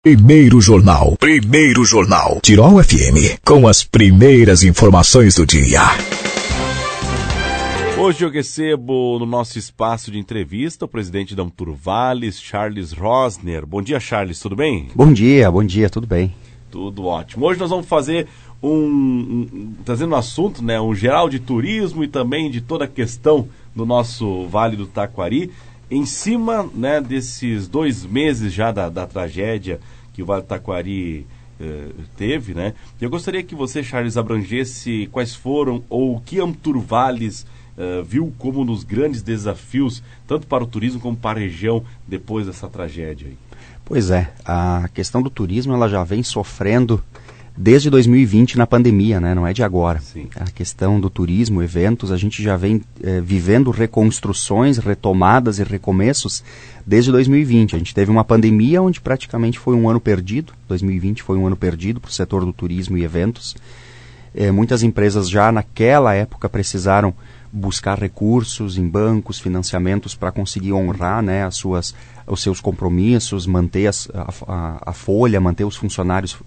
Primeiro Jornal. Tirol FM, com as primeiras informações do dia. Hoje eu recebo no nosso espaço de entrevista o presidente da Amturvales, Charles Rosner. Bom dia, Charles, tudo bem? Bom dia, tudo bem. Tudo ótimo. Hoje nós vamos fazer trazendo um assunto, né, um geral de turismo e também de toda a questão do nosso Vale do Taquari, em cima, né, desses 2 meses já da tragédia que o Vale do Taquari teve, né? Eu gostaria que você, Charles, abrangesse quais foram ou o que Amturvales viu como nos grandes desafios, tanto para o turismo como para a região, depois dessa tragédia aí. Pois é, a questão do turismo ela já vem sofrendo desde 2020 na pandemia, né? Não é de agora. Sim. A questão do turismo, eventos, a gente já vem vivendo reconstruções, retomadas e recomeços desde 2020. A gente teve uma pandemia onde praticamente foi um ano perdido. 2020 foi um ano perdido para o setor do turismo e eventos. Muitas empresas já naquela época precisaram buscar recursos em financiamentos para conseguir honrar, né, os seus compromissos, manter a folha, manter os funcionários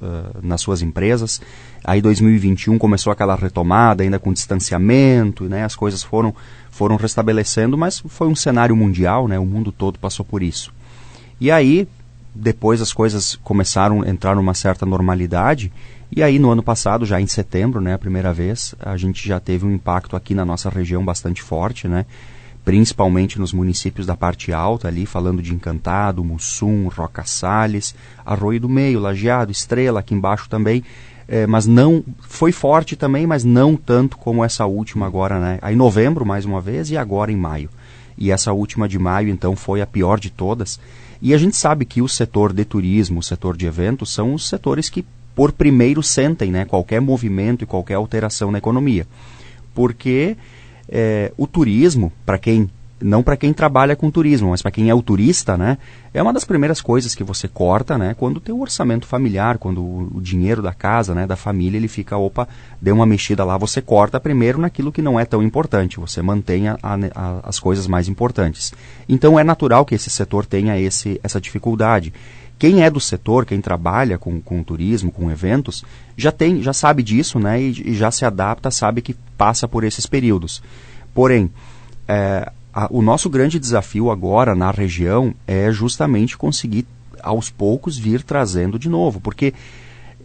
nas suas empresas. Aí 2021 começou aquela retomada, ainda com distanciamento, né, as coisas foram restabelecendo, mas foi um cenário mundial, né, o mundo todo passou por isso. E aí, depois as coisas começaram a entrar numa certa normalidade. E aí, no ano passado, já em setembro, né, a primeira vez, a gente já teve um impacto aqui na nossa região bastante forte, né, principalmente nos municípios da parte alta ali, falando de Encantado, Mussum, Roca Salles, Arroio do Meio, Lajeado, Estrela, aqui embaixo também, mas não, foi forte também, mas não tanto como essa última agora, né, aí em novembro, mais uma vez, e agora em maio. E essa última de maio, então, foi a pior de todas. E a gente sabe que o setor de turismo, o setor de eventos, são os setores que por primeiro sentem, né, qualquer movimento e qualquer alteração na economia. Porque o turismo, não para quem trabalha com turismo, mas para quem é o turista, né, é uma das primeiras coisas que você corta, né, quando tem o orçamento familiar, quando o dinheiro da casa, né, da família, ele fica, deu uma mexida lá, você corta primeiro naquilo que não é tão importante, você mantém as coisas mais importantes. Então é natural que esse setor tenha essa dificuldade. Quem é do setor, quem trabalha com turismo, com eventos, já sabe disso, né, e já se adapta, sabe que passa por esses períodos. Porém, o nosso grande desafio agora na região é justamente conseguir, aos poucos, vir trazendo de novo. Porque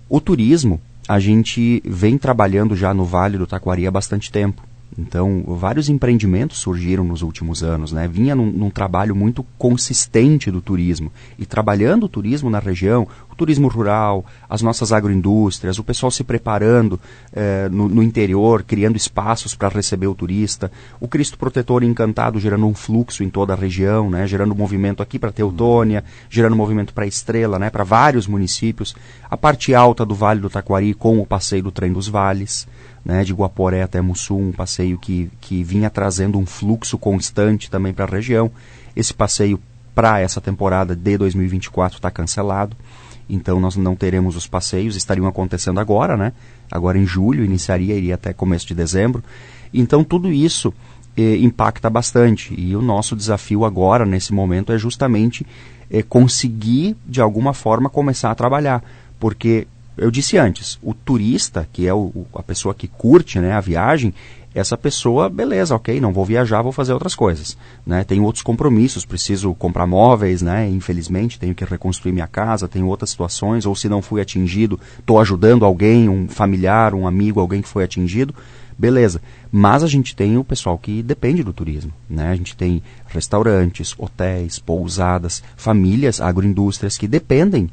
o turismo, a gente vem trabalhando já no Vale do Taquari há bastante tempo. Então, vários empreendimentos surgiram nos últimos anos, né? Vinha num trabalho muito consistente do turismo. E trabalhando o turismo na região, o turismo rural, as nossas agroindústrias, o pessoal se preparando no interior, criando espaços para receber o turista, o Cristo Protetor Encantado gerando um fluxo em toda a região, né? Gerando movimento aqui para Teutônia, gerando movimento para Estrela, né? Para vários municípios. A parte alta do Vale do Taquari com o passeio do Trem dos Vales, né, de Guaporé até Mussum, um passeio que vinha trazendo um fluxo constante também para a região. Esse passeio para essa temporada de 2024 está cancelado, então nós não teremos os passeios, estariam acontecendo agora, né? Agora em julho, iria até começo de dezembro. Então tudo isso impacta bastante, e o nosso desafio agora, nesse momento, é justamente conseguir, de alguma forma, começar a trabalhar, porque eu disse antes, o turista, que é a pessoa que curte, né, a viagem, essa pessoa, beleza, ok, não vou viajar, vou fazer outras coisas, né? Tenho outros compromissos, preciso comprar móveis, né? Infelizmente, tenho que reconstruir minha casa, tenho outras situações, ou se não fui atingido, estou ajudando alguém, um familiar, um amigo, alguém que foi atingido, beleza. Mas a gente tem o pessoal que depende do turismo, né? A gente tem restaurantes, hotéis, pousadas, famílias, agroindústrias que dependem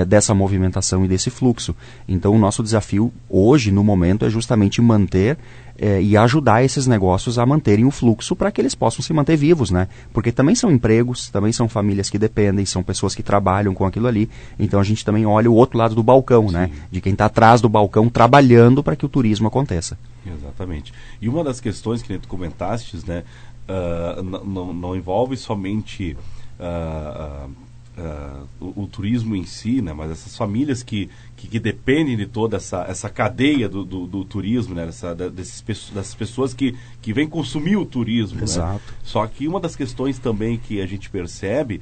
dessa movimentação e desse fluxo. Então o nosso desafio hoje, no momento, é justamente manter e ajudar esses negócios a manterem o fluxo para que eles possam se manter vivos, né? Porque também são empregos, também são famílias que dependem, são pessoas que trabalham com aquilo ali. Então a gente também olha o outro lado do balcão, né? De quem está atrás do balcão trabalhando para que o turismo aconteça. Exatamente. E uma das questões que tu comentaste, né, não envolve somente o turismo em si, né, mas essas famílias que dependem de toda essa cadeia do turismo, né, dessas pessoas que vêm consumir o turismo. Exato. Né? Só que uma das questões também que a gente percebe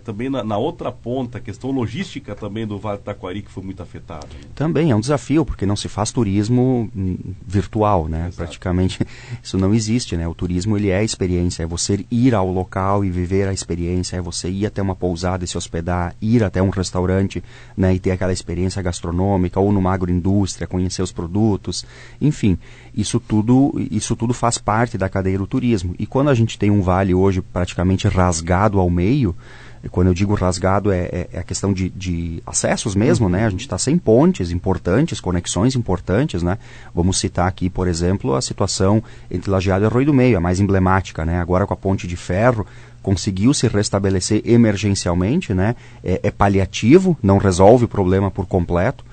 também na outra ponta, a questão logística também do Vale do Taquari, que foi muito afetada. Né? Também é um desafio, porque não se faz turismo virtual, né? Exato. Praticamente isso não existe, né? O turismo, ele é a experiência, é você ir ao local e viver a experiência, é você ir até uma pousada e se hospedar, ir até um restaurante, né? E ter aquela experiência gastronômica, ou numa agroindústria, conhecer os produtos, enfim, isso tudo faz parte da cadeia do turismo. E quando a gente tem um vale hoje praticamente rasgado ao meio, quando eu digo rasgado é a questão de acessos mesmo, né? A gente está sem pontes importantes, conexões importantes, né? Vamos citar aqui, por exemplo, a situação entre Lajeado e Arroio do Meio, a mais emblemática, né? Agora com a ponte de ferro, conseguiu se restabelecer emergencialmente, né? É paliativo, não resolve o problema por completo.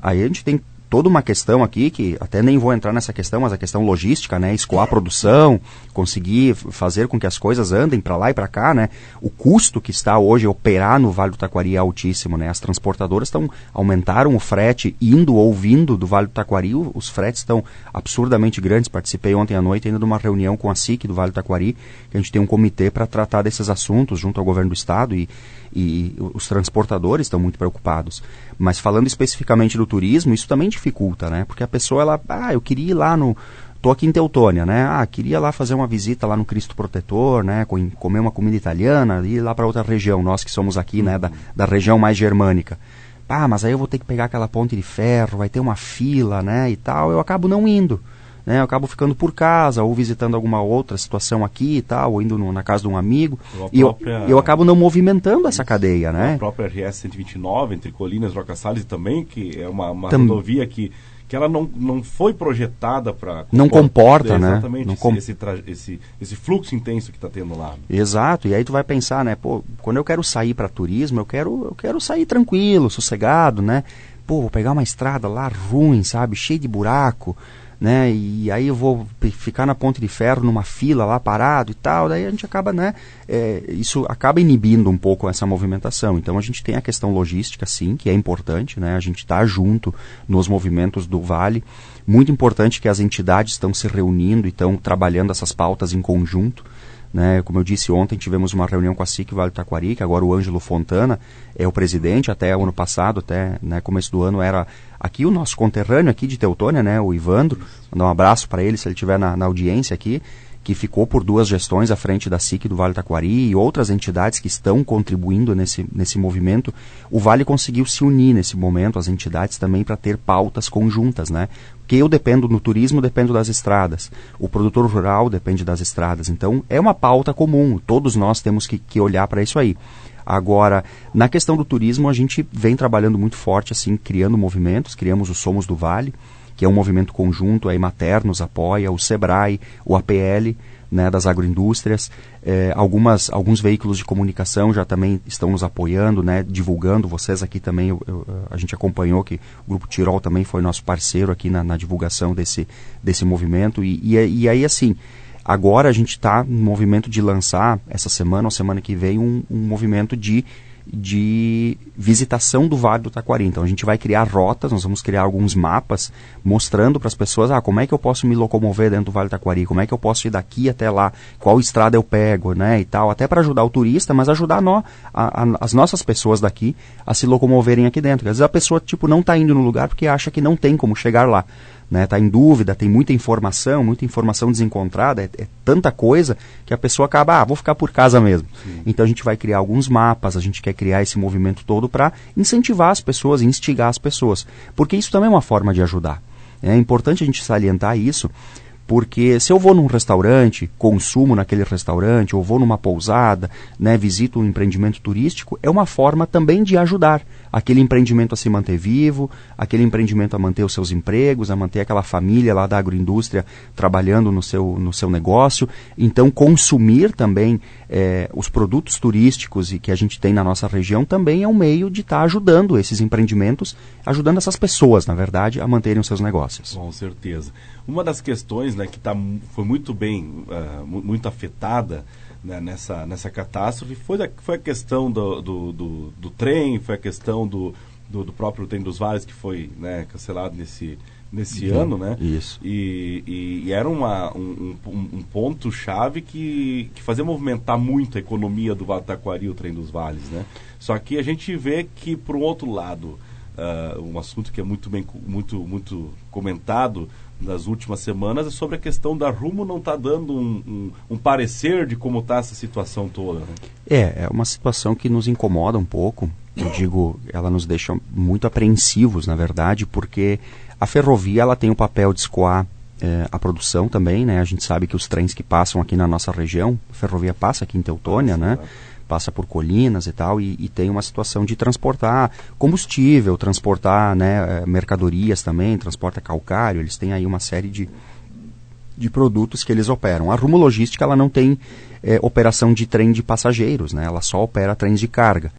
Aí a gente tem toda uma questão aqui, que até nem vou entrar nessa questão, mas a questão logística, né? Escoar a produção, conseguir fazer com que as coisas andem para lá e para cá, né? O custo que está hoje operar no Vale do Taquari é altíssimo, né? As transportadoras aumentaram o frete indo ou vindo do Vale do Taquari, os fretes estão absurdamente grandes. Participei ontem à noite ainda de uma reunião com a SIC do Vale do Taquari, que a gente tem um comitê para tratar desses assuntos junto ao governo do estado e os transportadores estão muito preocupados. Mas falando especificamente do turismo, isso também dificulta, né? Porque a pessoa, eu queria ir lá tô aqui em Teutônia, né? Queria lá fazer uma visita lá no Cristo Protetor, né? Comer uma comida italiana, ir lá para outra região, nós que somos aqui, né? Da região mais germânica. Mas aí eu vou ter que pegar aquela ponte de ferro, vai ter uma fila, né? E tal, eu acabo não indo. Né, eu acabo ficando por casa, ou visitando alguma outra situação aqui e tal, ou indo na casa de um amigo, e eu acabo não movimentando essa cadeia, né? A própria RS 129, entre Colinas e Roca Salles também, que é uma rodovia que ela não foi projetada para... Não comporta, né? Exatamente, esse fluxo intenso que está tendo lá. Exato, e aí tu vai pensar, né? Quando eu quero sair para turismo, eu quero sair tranquilo, sossegado, né? Vou pegar uma estrada lá ruim, sabe? Cheia de buraco, né? E aí eu vou ficar na ponte de ferro numa fila lá parado e tal, daí a gente acaba, né? Isso acaba inibindo um pouco essa movimentação. Então a gente tem a questão logística, sim, que é importante, né? A gente está junto nos movimentos do Vale. Muito importante que as entidades estão se reunindo e estão trabalhando essas pautas em conjunto. Né, como eu disse ontem, tivemos uma reunião com a SIC Vale do Taquari, que agora o Ângelo Fontana é o presidente, até o ano passado, até começo do ano, era aqui o nosso conterrâneo aqui de Teutônia, né, o Ivandro, mandar um abraço para ele se ele estiver na audiência aqui, que ficou por 2 gestões à frente da SIC do Vale do Taquari e outras entidades que estão contribuindo nesse movimento. O Vale conseguiu se unir nesse momento, as entidades também, para ter pautas conjuntas, né? Porque eu dependo no turismo, dependo das estradas. O produtor rural depende das estradas. Então, é uma pauta comum. Todos nós temos que olhar para isso aí. Agora, na questão do turismo, a gente vem trabalhando muito forte, assim, criando movimentos. Criamos o Somos do Vale, que é um movimento conjunto, a Emater nos apoia, o Sebrae, o APL, né, das agroindústrias, alguns veículos de comunicação já também estão nos apoiando, né, divulgando. Vocês aqui também, a gente acompanhou que o Grupo Tirol também foi nosso parceiro aqui na divulgação desse movimento, e aí assim, agora a gente está no movimento de lançar, essa semana ou semana que vem, um movimento de visitação do Vale do Taquari. Então a gente vai criar rotas, nós vamos criar alguns mapas mostrando para as pessoas como é que eu posso me locomover dentro do Vale do Taquari, como é que eu posso ir daqui até lá, qual estrada eu pego, né, e tal, até para ajudar o turista, mas ajudar as nossas pessoas daqui a se locomoverem aqui dentro. Às vezes a pessoa não está indo no lugar porque acha que não tem como chegar lá. Está em dúvida, tem muita informação desencontrada, é tanta coisa que a pessoa acaba, vou ficar por casa mesmo. Sim. Então a gente vai criar alguns mapas, a gente quer criar esse movimento todo para incentivar as pessoas, instigar as pessoas, porque isso também é uma forma de ajudar. É importante a gente salientar isso, porque se eu vou num restaurante, consumo naquele restaurante, ou vou numa pousada, né, visito um empreendimento turístico, é uma forma também de ajudar aquele empreendimento a se manter vivo, aquele empreendimento a manter os seus empregos, a manter aquela família lá da agroindústria trabalhando no seu negócio. Então, consumir também os produtos turísticos e que a gente tem na nossa região também é um meio de estar ajudando esses empreendimentos, ajudando essas pessoas, na verdade, a manterem os seus negócios. Com certeza. Uma das questões, né, que foi muito muito afetada, né, nessa catástrofe foi a questão do trem, foi a questão do próprio trem dos vales que foi, né, cancelado nesse ano, né? Isso. E era um ponto-chave que fazia movimentar muito a economia do Vale do Taquari, o Trem dos Vales, né? Só que a gente vê que, por um outro lado, um assunto que é muito comentado nas últimas semanas é sobre a questão da Rumo não estar dando um parecer de como está essa situação toda, né? É uma situação que nos incomoda um pouco. Eu digo, ela nos deixa muito apreensivos, na verdade, porque a ferrovia ela tem o papel de escoar a produção também, né? A gente sabe que os trens que passam aqui na nossa região, a ferrovia passa aqui em Teutônia, né? Passa por Colinas e tal, e tem uma situação de transportar combustível, transportar, né, mercadorias também, transporta calcário, eles têm aí uma série de produtos que eles operam. A Rumo Logística ela não tem operação de trem de passageiros, né? Ela só opera trens de carga.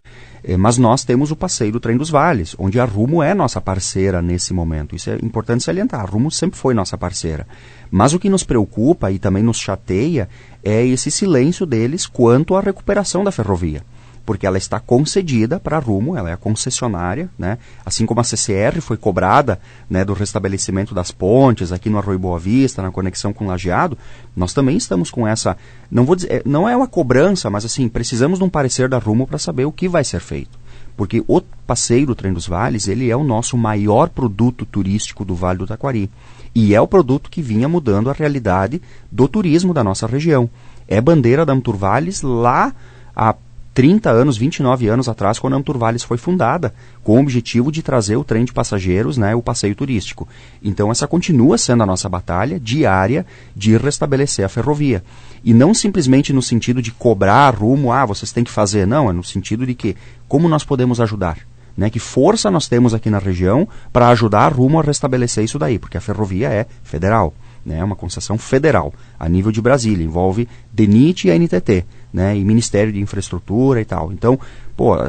Mas nós temos o passeio do Trem dos Vales, onde a Rumo é nossa parceira nesse momento. Isso é importante salientar, a Rumo sempre foi nossa parceira. Mas o que nos preocupa e também nos chateia é esse silêncio deles quanto à recuperação da ferrovia. Porque ela está concedida para a Rumo, ela é a concessionária, né? Assim como a CCR foi cobrada, né, do restabelecimento das pontes aqui no Arroio Boa Vista, na conexão com Lajeado, nós também estamos com essa, não vou dizer, não é uma cobrança, mas assim, precisamos de um parecer da Rumo para saber o que vai ser feito. Porque o passeio do Trem dos Vales, ele é o nosso maior produto turístico do Vale do Taquari. E é o produto que vinha mudando a realidade do turismo da nossa região. É bandeira da Amturvales lá há 30 anos, 29 anos atrás, quando a Amturvales foi fundada, com o objetivo de trazer o trem de passageiros, né, o passeio turístico. Então essa continua sendo a nossa batalha diária de restabelecer a ferrovia. E não simplesmente no sentido de cobrar Rumo, vocês têm que fazer, não, é no sentido de que, como nós podemos ajudar? Né, que força nós temos aqui na região para ajudar a Rumo a restabelecer isso daí, porque a ferrovia é federal, né, é uma concessão federal, a nível de Brasília, envolve DENIT e a NTT, né, e Ministério de Infraestrutura e tal. Então,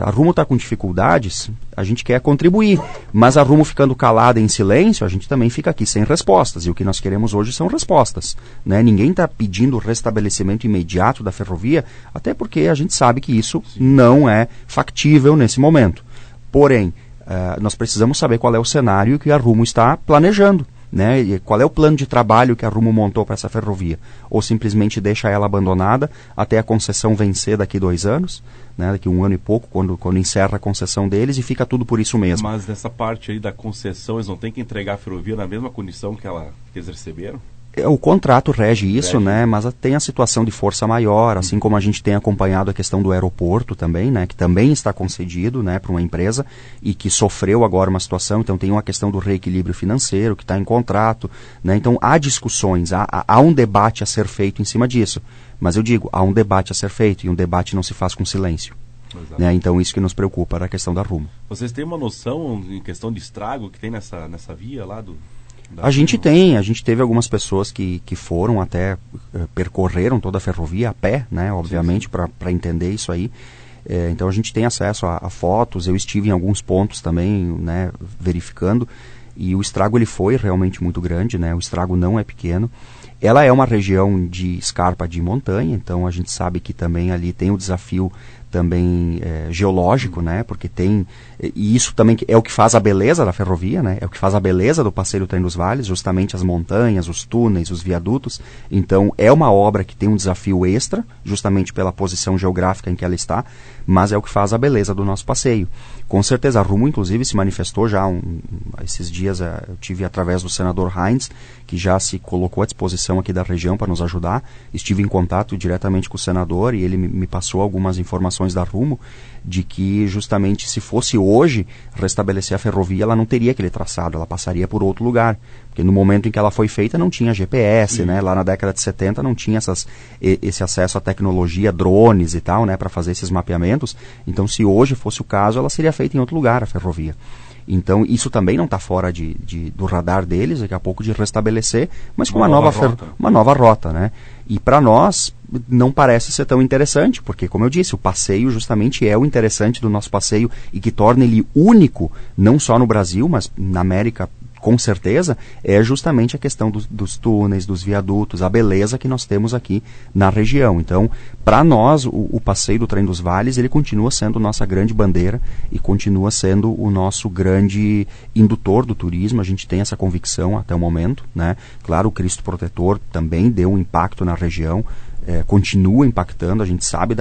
a Rumo está com dificuldades, a gente quer contribuir, mas a Rumo ficando calada em silêncio, a gente também fica aqui sem respostas, e o que nós queremos hoje são respostas, né? Ninguém está pedindo o restabelecimento imediato da ferrovia, até porque a gente sabe que isso não é factível nesse momento. Porém, nós precisamos saber qual é o cenário que a Rumo está planejando, né? E qual é o plano de trabalho que a Rumo montou para essa ferrovia? Ou simplesmente deixa ela abandonada até a concessão vencer daqui 2 anos, né? Daqui 1 ano e pouco, quando encerra a concessão deles, e fica tudo por isso mesmo. Mas nessa parte aí da concessão, eles não têm que entregar a ferrovia na mesma condição que eles receberam? O contrato rege isso, né? Mas tem a situação de força maior, assim como a gente tem acompanhado a questão do aeroporto também, né? Que também está concedido, né, para uma empresa e que sofreu agora uma situação. Então tem uma questão do reequilíbrio financeiro que está em contrato, né? Então há discussões, há um debate a ser feito em cima disso. Mas eu digo, há um debate a ser feito e um debate não se faz com silêncio. Né? Então isso que nos preocupa era a questão da Rumo. Vocês têm uma noção em questão de estrago que tem nessa via lá do... A gente teve algumas pessoas que foram até, percorreram toda a ferrovia a pé, né, obviamente, para entender isso aí. Então a gente tem acesso a fotos, eu estive em alguns pontos também, né, verificando, e o estrago ele foi realmente muito grande, né, o estrago não é pequeno. Ela é uma região de escarpa de montanha, então a gente sabe que também ali tem o desafio também geológico, né? Porque tem, e isso também é o que faz a beleza da ferrovia, né? É o que faz a beleza do passeio do Trem dos Vales, justamente as montanhas, os túneis, os viadutos. Então é uma obra que tem um desafio extra, justamente pela posição geográfica em que ela está, mas é o que faz a beleza do nosso passeio. Com certeza, a Rumo inclusive se manifestou já esses dias, eu tive através do senador Heinz, que já se colocou à disposição aqui da região para nos ajudar. Estive em contato diretamente com o senador e ele me passou algumas informações da Rumo, de que justamente se fosse hoje restabelecer a ferrovia, ela não teria aquele traçado, ela passaria por outro lugar, porque no momento em que ela foi feita não tinha GPS, né? Lá na década de 70 não tinha esse acesso à tecnologia, drones e tal, né, para fazer esses mapeamentos. Então se hoje fosse o caso, ela seria feita em outro lugar, a ferrovia. Então isso também não está fora do radar deles, daqui a pouco de restabelecer, mas com uma nova rota, né? E para nós não parece ser tão interessante, porque, como eu disse, o passeio justamente é o interessante do nosso passeio e que torna ele único, não só no Brasil, mas na América com certeza, é justamente a questão dos túneis, dos viadutos, a beleza que nós temos aqui na região. Então, para nós, o passeio do Trem dos Vales, ele continua sendo nossa grande bandeira e continua sendo o nosso grande indutor do turismo. A gente tem essa convicção até o momento, né? Claro, o Cristo Protetor também deu um impacto na região, continua impactando, a gente sabe,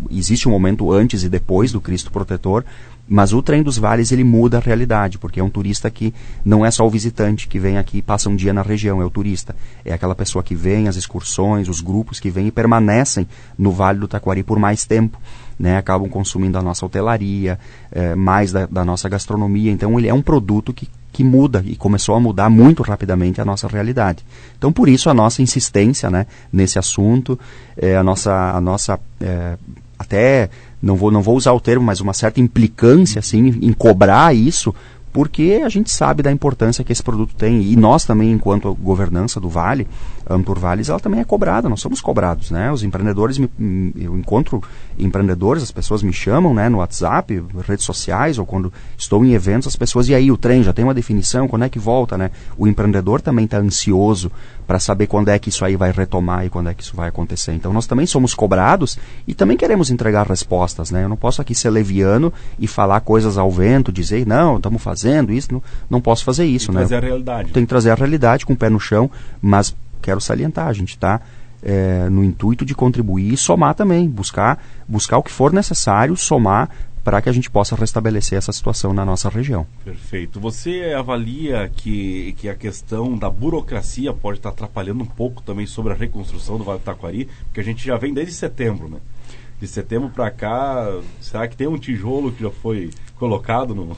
existe um momento antes e depois do Cristo Protetor, mas o Trem dos Vales, ele muda a realidade, porque é um turista que não é só o visitante que vem aqui e passa um dia na região, é o turista. É aquela pessoa que vem, as excursões, os grupos que vêm e permanecem no Vale do Taquari por mais tempo, né? Acabam consumindo a nossa hotelaria, mais da nossa gastronomia. Então, ele é um produto que muda e começou a mudar muito rapidamente a nossa realidade. Então, por isso, a nossa insistência, né, nesse assunto, até não vou usar o termo, mas uma certa implicância assim, em cobrar isso, porque a gente sabe da importância que esse produto tem. E nós também, enquanto governança do Vale, a Tour Vales, ela também é cobrada, nós somos cobrados, né? Os empreendedores, eu encontro empreendedores, as pessoas me chamam, né, no WhatsApp, redes sociais, ou quando estou em eventos, as pessoas, e aí, o trem já tem uma definição, quando é que volta, né? O empreendedor também está ansioso para saber quando é que isso aí vai retomar e quando é que isso vai acontecer. Então, nós também somos cobrados e também queremos entregar respostas, né? Eu não posso aqui ser leviano e falar coisas ao vento, dizer, não, estamos fazendo isso, não posso fazer isso, né? Tem que trazer a realidade. Tem que trazer a realidade com o pé no chão, mas quero salientar, a gente está no intuito de contribuir e somar também, buscar o que for necessário, somar para que a gente possa restabelecer essa situação na nossa região. Perfeito. Você avalia que a questão da burocracia pode estar atrapalhando um pouco também sobre a reconstrução do Vale do Taquari, porque a gente já vem desde setembro, né? De setembro para cá, será que tem um tijolo que já foi colocado no...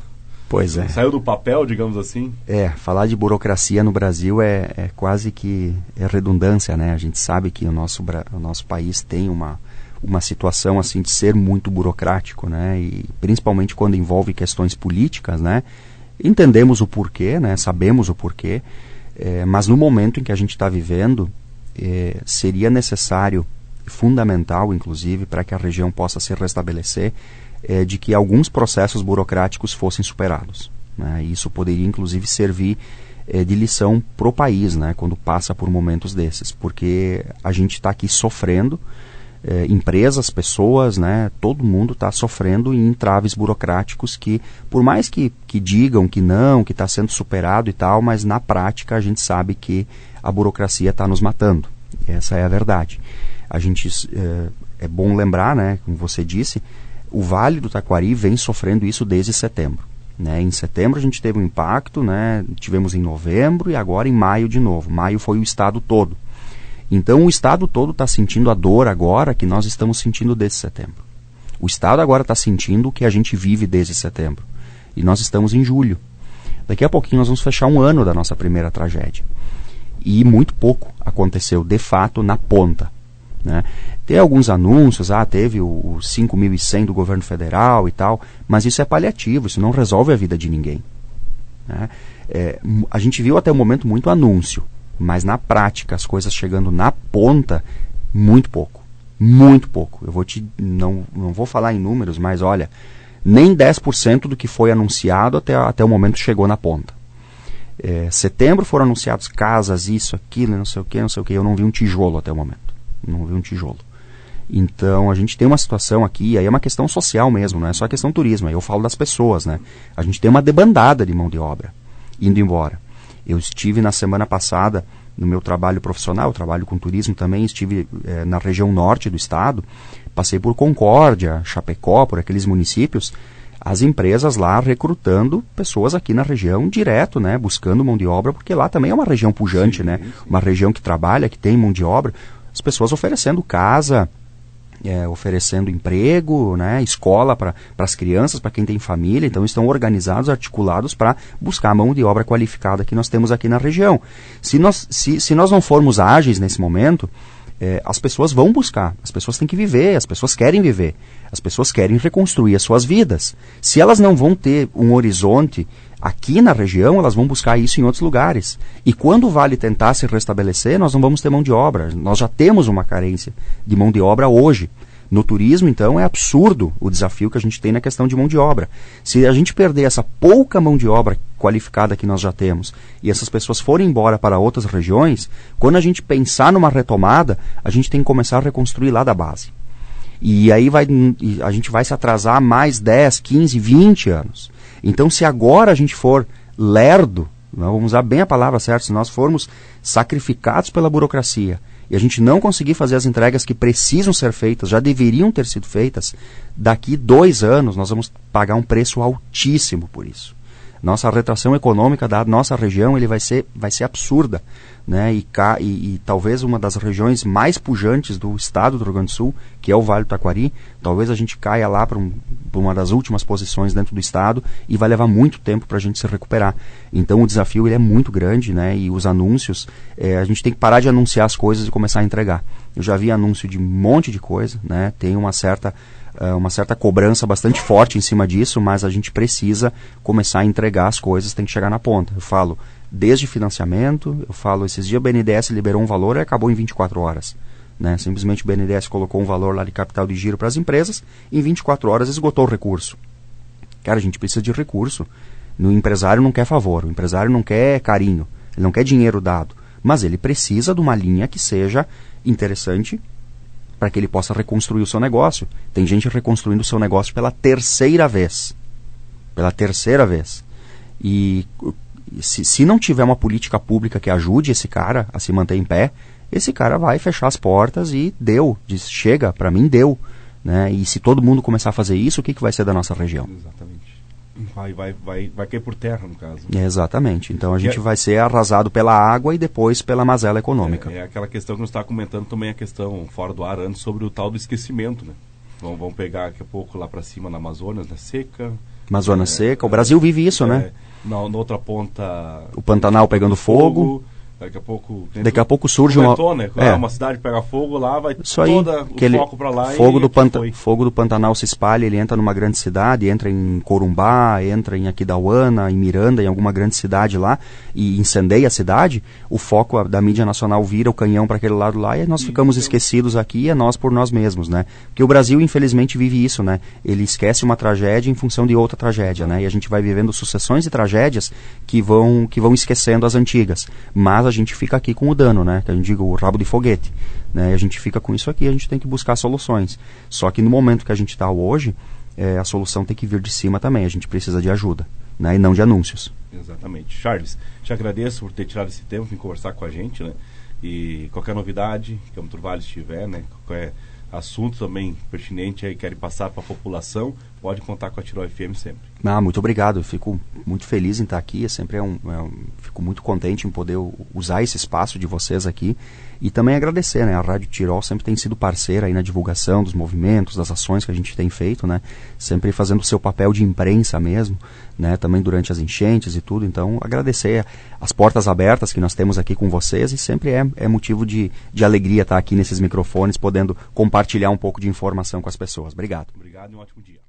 Pois é. Saiu do papel, digamos assim? Falar de burocracia no Brasil é quase que redundância, né? A gente sabe que o nosso país tem uma situação assim de ser muito burocrático, né? E principalmente quando envolve questões políticas, né? Entendemos o porquê, né? Sabemos o porquê, mas no momento em que a gente está vivendo, seria necessário, fundamental, inclusive, para que a região possa se restabelecer, de que alguns processos burocráticos fossem superados, né? Isso poderia, inclusive, servir de lição para o país, né? Quando passa por momentos desses, porque a gente está aqui sofrendo, empresas, pessoas, né? Todo mundo está sofrendo em entraves burocráticos que, por mais que digam que não, que está sendo superado e tal, mas na prática a gente sabe que a burocracia está nos matando. Essa é a verdade. A gente, é bom lembrar, né? Como você disse, o Vale do Taquari vem sofrendo isso desde setembro, né? Em setembro a gente teve um impacto, né? Tivemos em novembro e agora em maio de novo. Maio foi o estado todo. Então o estado todo está sentindo a dor agora que nós estamos sentindo desde setembro. O estado agora está sentindo o que a gente vive desde setembro. E nós estamos em julho. Daqui a pouquinho nós vamos fechar um ano da nossa primeira tragédia. E muito pouco aconteceu, de fato, na ponta, né? Tem alguns anúncios, teve o 5.100 do governo federal e tal, mas isso é paliativo, isso não resolve a vida de ninguém, né? A gente viu até o momento muito anúncio, mas na prática, as coisas chegando na ponta, muito pouco, muito pouco. Não vou falar em números, mas olha, nem 10% do que foi anunciado até o momento chegou na ponta. Setembro foram anunciados casas, isso, aquilo, não sei o que, eu não vi um tijolo até o momento. Não vi um tijolo. Então a gente tem uma situação aqui, aí é uma questão social mesmo, não é só questão turismo, aí eu falo das pessoas, né? A gente tem uma debandada de mão de obra indo embora. Eu estive na semana passada no meu trabalho profissional, eu trabalho com turismo também, estive na região norte do estado, passei por Concórdia, Chapecó, por aqueles municípios, as empresas lá recrutando pessoas aqui na região direto, né? Buscando mão de obra, porque lá também é uma região pujante, sim, né? Sim. Uma região que trabalha, que tem mão de obra. As pessoas oferecendo casa, oferecendo emprego, né, escola para as crianças, para quem tem família. Então estão organizados, articulados para buscar a mão de obra qualificada que nós temos aqui na região. Se nós não formos ágeis nesse momento, as pessoas vão buscar, as pessoas têm que viver, as pessoas querem viver, as pessoas querem reconstruir as suas vidas. Se elas não vão ter um horizonte aqui na região, elas vão buscar isso em outros lugares. E quando o Vale tentar se restabelecer, nós não vamos ter mão de obra. Nós já temos uma carência de mão de obra hoje. No turismo, então, é absurdo o desafio que a gente tem na questão de mão de obra. Se a gente perder essa pouca mão de obra qualificada que nós já temos e essas pessoas forem embora para outras regiões, quando a gente pensar numa retomada, a gente tem que começar a reconstruir lá da base. E aí a gente vai se atrasar mais 10, 15, 20 anos. Então, se agora a gente for lerdo, vamos usar bem a palavra certa, se nós formos sacrificados pela burocracia e a gente não conseguir fazer as entregas que precisam ser feitas, já deveriam ter sido feitas, daqui 2 anos nós vamos pagar um preço altíssimo por isso. Nossa retração econômica da nossa região vai ser absurda, né? E talvez uma das regiões mais pujantes do estado do Rio Grande do Sul, que é o Vale do Taquari, talvez a gente caia lá para uma das últimas posições dentro do estado e vai levar muito tempo para a gente se recuperar. Então o desafio ele é muito grande, né? E os anúncios, a gente tem que parar de anunciar as coisas e começar a entregar. Eu já vi anúncio de um monte de coisa, né? Tem uma certa cobrança bastante forte em cima disso, mas a gente precisa começar a entregar as coisas, tem que chegar na ponta. Eu falo desde financiamento, eu falo, esses dias o BNDES liberou um valor e acabou em 24 horas. Né? Simplesmente o BNDES colocou um valor lá de capital de giro para as empresas e em 24 horas esgotou o recurso. Cara, a gente precisa de recurso. O empresário não quer favor, o empresário não quer carinho, ele não quer dinheiro dado, mas ele precisa de uma linha que seja interessante para que ele possa reconstruir o seu negócio. Tem gente reconstruindo o seu negócio pela terceira vez. Pela terceira vez. E se não tiver uma política pública que ajude esse cara a se manter em pé, esse cara vai fechar as portas e deu. Diz, chega, para mim deu. Né? E se todo mundo começar a fazer isso, o que vai ser da nossa região? Exatamente. Vai cair por terra, no caso. Exatamente. Então a gente vai ser arrasado pela água e depois pela mazela econômica. É aquela questão que nós estávamos comentando também, a questão fora do ar antes, sobre o tal do esquecimento, né? Vamos pegar daqui a pouco lá para cima na Amazonas, né? Seca. Amazônia seca. O Brasil vive isso, né? Na outra ponta... O Pantanal pegando fogo. Daqui a pouco surge uma cidade pega fogo lá, vai toda o foco para lá fogo do Pantanal se espalha, ele entra numa grande cidade, entra em Corumbá, entra em Aquidauana, em Miranda, em alguma grande cidade lá, e incendeia a cidade, o foco da mídia nacional vira o canhão para aquele lado lá e nós ficamos esquecidos aqui, é nós por nós mesmos, né? Porque o Brasil, infelizmente, vive isso, né? Ele esquece uma tragédia em função de outra tragédia, né? E a gente vai vivendo sucessões de tragédias que vão esquecendo as antigas. Mas a gente fica aqui com o dano, né? Que a gente diga o rabo de foguete, né? E a gente fica com isso aqui, a gente tem que buscar soluções. Só que no momento que a gente está hoje, a solução tem que vir de cima também. A gente precisa de ajuda, né? E não de anúncios. Exatamente. Charles, te agradeço por ter tirado esse tempo, vir conversar com a gente, né? E qualquer novidade que o Turvales tiver, né? Qualquer assunto também pertinente aí querem passar para a população, pode contar com a Tirol FM sempre. Muito obrigado, eu fico muito feliz em estar aqui, fico muito contente em poder usar esse espaço de vocês aqui e também agradecer, né? A Rádio Tirol sempre tem sido parceira aí na divulgação dos movimentos, das ações que a gente tem feito, né? Sempre fazendo o seu papel de imprensa mesmo, né? Também durante as enchentes e tudo, então agradecer as portas abertas que nós temos aqui com vocês e sempre é motivo de alegria estar aqui nesses microfones, podendo compartilhar um pouco de informação com as pessoas. Obrigado. Obrigado e um ótimo dia.